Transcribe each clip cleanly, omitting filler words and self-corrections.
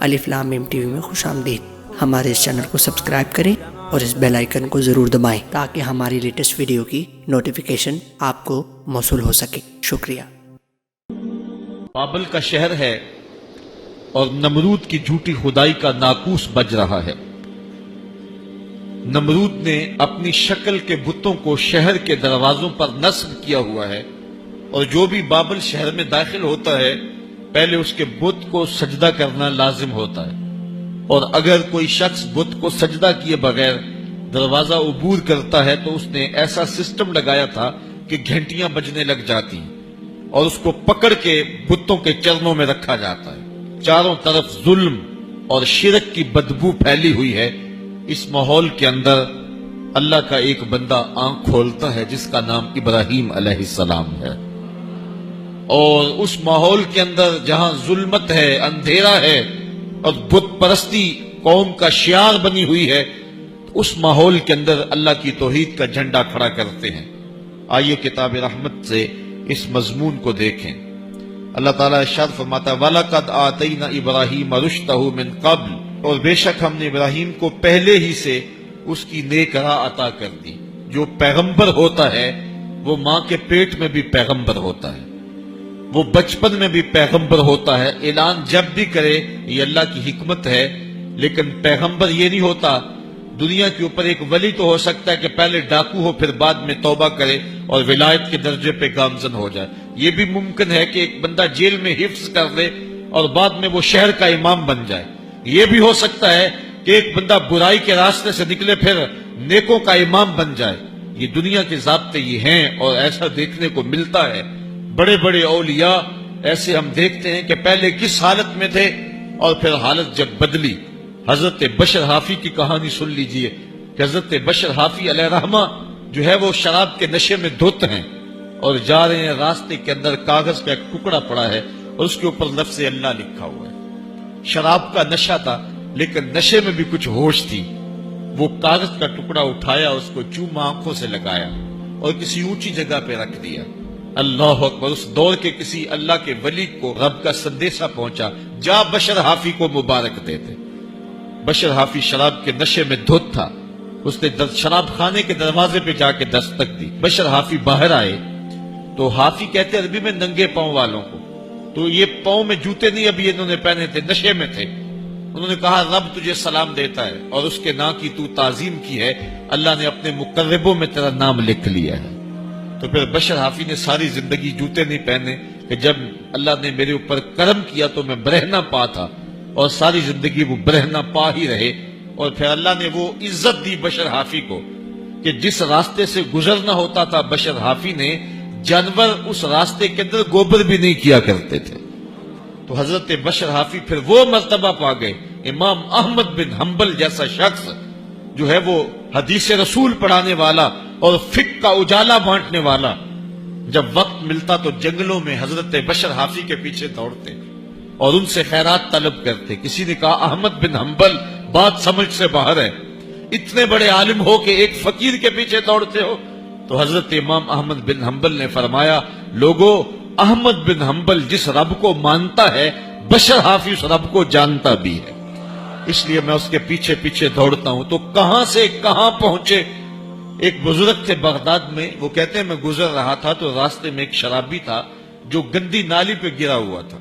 الف لام میم T V میں خوش آمدید۔ ہمارے اس چینل کو سبسکرائب کریں اور اس بیل آئیکن کو ضرور دبائیں تاکہ ہماری لیٹسٹ ویڈیو کی نوٹیفیکیشن آپ کو موصول ہو سکے۔ شکریہ۔ بابل کا شہر ہے اور نمرود کی جھوٹی خدائی کا ناقوس بج رہا ہے۔ نمرود نے اپنی شکل کے بتوں کو شہر کے دروازوں پر نصب کیا ہوا ہے، اور جو بھی بابل شہر میں داخل ہوتا ہے پہلے اس کے بت کو سجدہ کرنا لازم ہوتا ہے، اور اگر کوئی شخص بت کو سجدہ کیے بغیر دروازہ عبور کرتا ہے تو اس نے ایسا سسٹم لگایا تھا کہ گھنٹیاں بجنے لگ جاتی ہیں اور اس کو پکڑ کے بتوں کے چرنوں میں رکھا جاتا ہے۔ چاروں طرف ظلم اور شرک کی بدبو پھیلی ہوئی ہے۔ اس ماحول کے اندر اللہ کا ایک بندہ آنکھ کھولتا ہے جس کا نام ابراہیم علیہ السلام ہے، اور اس ماحول کے اندر جہاں ظلمت ہے، اندھیرا ہے اور بت پرستی قوم کا شعار بنی ہوئی ہے، اس ماحول کے اندر اللہ کی توحید کا جھنڈا کھڑا کرتے ہیں۔ آئیے کتاب رحمت سے اس مضمون کو دیکھیں۔ اللہ تعالیٰ ارشاد فرماتا ہے وَلَقَدْ آتَيْنَا إِبْرَاهِيمَ رُشْدَهُ مِنْ قَبْلُ، اور بے شک ہم نے ابراہیم کو پہلے ہی سے اس کی نیک راہ عطا کر دی۔ جو پیغمبر ہوتا ہے وہ ماں کے پیٹ میں بھی پیغمبر ہوتا ہے، وہ بچپن میں بھی پیغمبر ہوتا ہے۔ اعلان جب بھی کرے یہ اللہ کی حکمت ہے، لیکن پیغمبر یہ نہیں ہوتا۔ دنیا کے اوپر ایک ولی تو ہو سکتا ہے کہ پہلے ڈاکو ہو پھر بعد میں توبہ کرے اور ولایت کے درجے پہ گامزن ہو جائے۔ یہ بھی ممکن ہے کہ ایک بندہ جیل میں حفظ کر لے اور بعد میں وہ شہر کا امام بن جائے۔ یہ بھی ہو سکتا ہے کہ ایک بندہ برائی کے راستے سے نکلے پھر نیکوں کا امام بن جائے۔ یہ دنیا کے ضابطے یہ ہیں اور ایسا دیکھنے کو ملتا ہے۔ بڑے بڑے اولیاء ایسے ہم دیکھتے ہیں کہ پہلے کس حالت میں تھے اور پھر حالت جب بدلی۔ حضرت بشر حافی کی کہانی سن لیجئے کہ حضرت بشر حافی علیہ رحمہ جو ہے وہ شراب کے نشے میں دھت ہیں اور جا رہے ہیں، راستے کے اندر کاغذ کا ایک ٹکڑا پڑا ہے اور اس کے اوپر لفظ اللہ لکھا ہوا ہے۔ شراب کا نشہ تھا لیکن نشے میں بھی کچھ ہوش تھی۔ وہ کاغذ کا ٹکڑا اٹھایا، اس کو چوما آنکھوں سے لگایا اور کسی اونچی جگہ پہ رکھ دیا۔ اللہ اکبر! اس دور کے کسی اللہ کے ولی کو رب کا سندیشہ پہنچا، جا بشر حافی کو مبارک دیتے۔ بشر حافی شراب کے نشے میں دھت تھا، اس نے شراب خانے کے دروازے پہ جا کے دستک دی۔ بشر حافی باہر آئے تو حافی کہتے عربی میں ننگے پاؤں والوں کو، تو یہ پاؤں میں جوتے نہیں ابھی انہوں نے پہنے تھے، نشے میں تھے۔ انہوں نے کہا رب تجھے سلام دیتا ہے اور اس کے نام کی تو تعظیم کی ہے، اللہ نے اپنے مقربوں میں تیرا نام لکھ لیا ہے۔ تو پھر بشر حافی نے ساری زندگی جوتے نہیں پہنے کہ جب اللہ نے میرے اوپر کرم کیا تو میں برہنہ پا تھا، اور ساری زندگی وہ برہنہ پا ہی رہے۔ اور پھر اللہ نے وہ عزت دی بشر حافی کو کہ جس راستے سے گزرنا ہوتا تھا بشر حافی نے، جانور اس راستے کے اندر گوبر بھی نہیں کیا کرتے تھے۔ تو حضرت بشر حافی پھر وہ مرتبہ پا گئے۔ امام احمد بن حنبل جیسا شخص جو ہے وہ حدیث رسول پڑھانے والا اور فقہ کا اجالا بانٹنے والا، جب وقت ملتا تو جنگلوں میں حضرت بشر حافی کے پیچھے دوڑتے اور ان سے خیرات طلب کرتے۔ کسی نے کہا احمد بن حنبل بات سمجھ سے باہر ہے، اتنے بڑے عالم ہو کہ ایک فقیر کے پیچھے دوڑتے ہو؟ تو حضرت امام احمد بن حنبل نے فرمایا لوگو، احمد بن حنبل جس رب کو مانتا ہے بشر حافی اس رب کو جانتا بھی ہے، اس لیے میں اس کے پیچھے پیچھے دوڑتا ہوں۔ تو کہاں سے کہاں پہنچے۔ ایک بزرگ تھے بغداد میں، وہ کہتے ہیں میں گزر رہا تھا تو راستے میں ایک شرابی تھا جو گندی نالی پہ گرا ہوا تھا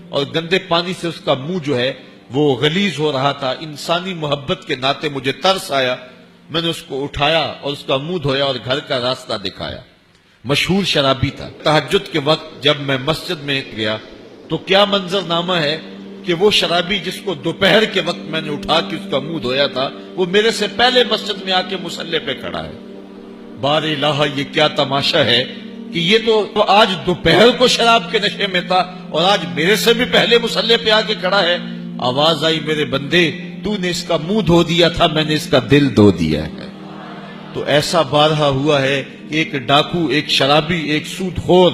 اور گندے پانی سے اس کا منہ جو ہے وہ غلیظ ہو رہا تھا۔ انسانی محبت کے ناطے مجھے ترس آیا، میں نے اس کو اٹھایا اور اس کا منہ دھویا اور گھر کا راستہ دکھایا۔ مشہور شرابی تھا۔ تہجد کے وقت جب میں مسجد میں گیا تو کیا منظرنامہ ہے کہ وہ شرابی جس کو دوپہر کے وقت میں نے اٹھا کے اس کا منہ دھویا تھا، وہ میرے سے پہلے مسجد میں آ کے مصلی پہ کھڑا ہے۔ بار الہ، یہ کیا تماشا ہے کہ یہ تو آج دوپہر کو شراب کے نشے میں تھا اور آج میرے سے بھی پہلے مصلی پہ آ کے کھڑا ہے۔ آواز آئی میرے بندے، تو نے اس کا منہ دھو دیا تھا، میں نے اس کا دل دھو دیا ہے۔ تو ایسا بارہا ہوا ہے کہ ایک ڈاکو، ایک شرابی، ایک سود خور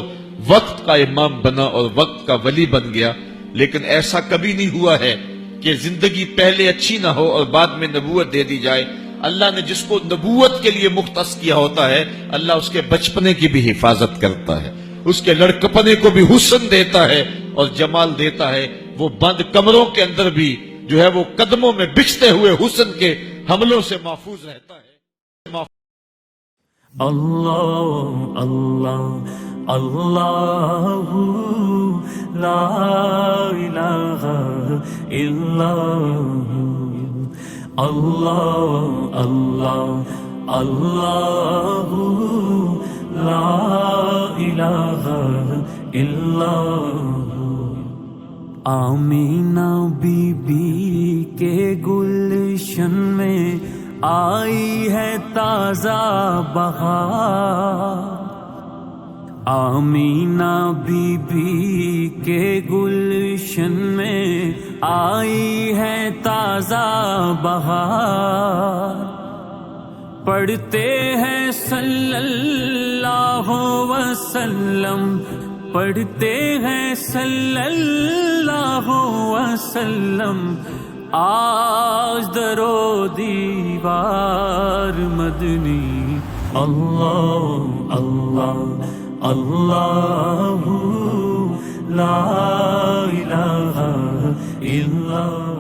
وقت کا امام بنا اور وقت کا ولی بن گیا، لیکن ایسا کبھی نہیں ہوا ہے کہ زندگی پہلے اچھی نہ ہو اور بعد میں نبوت دے دی جائے۔ اللہ نے جس کو نبوت کے لیے مختص کیا ہوتا ہے، اللہ اس کے بچپنے کی بھی حفاظت کرتا ہے، اس کے لڑکپنے کو بھی حسن دیتا ہے اور جمال دیتا ہے۔ وہ بند کمروں کے اندر بھی جو ہے وہ قدموں میں بچھتے ہوئے حسن کے حملوں سے محفوظ رہتا ہے. اللہ اللہ اللہ لا الہ الا اللہ اللہ اللہ لا الہ الا. آمینہ بی بی کے گلشن میں آئی ہے تازہ بہار. آمینہ بی بی کے گلشن میں آئی ہے تازہ بہار. پڑھتے ہیں صلی اللہ وسلم پڑھتے ہیں صلی اللہ وسلم آج درو دیوار مدنی. اللہ اللہ اللہ لا الہ الا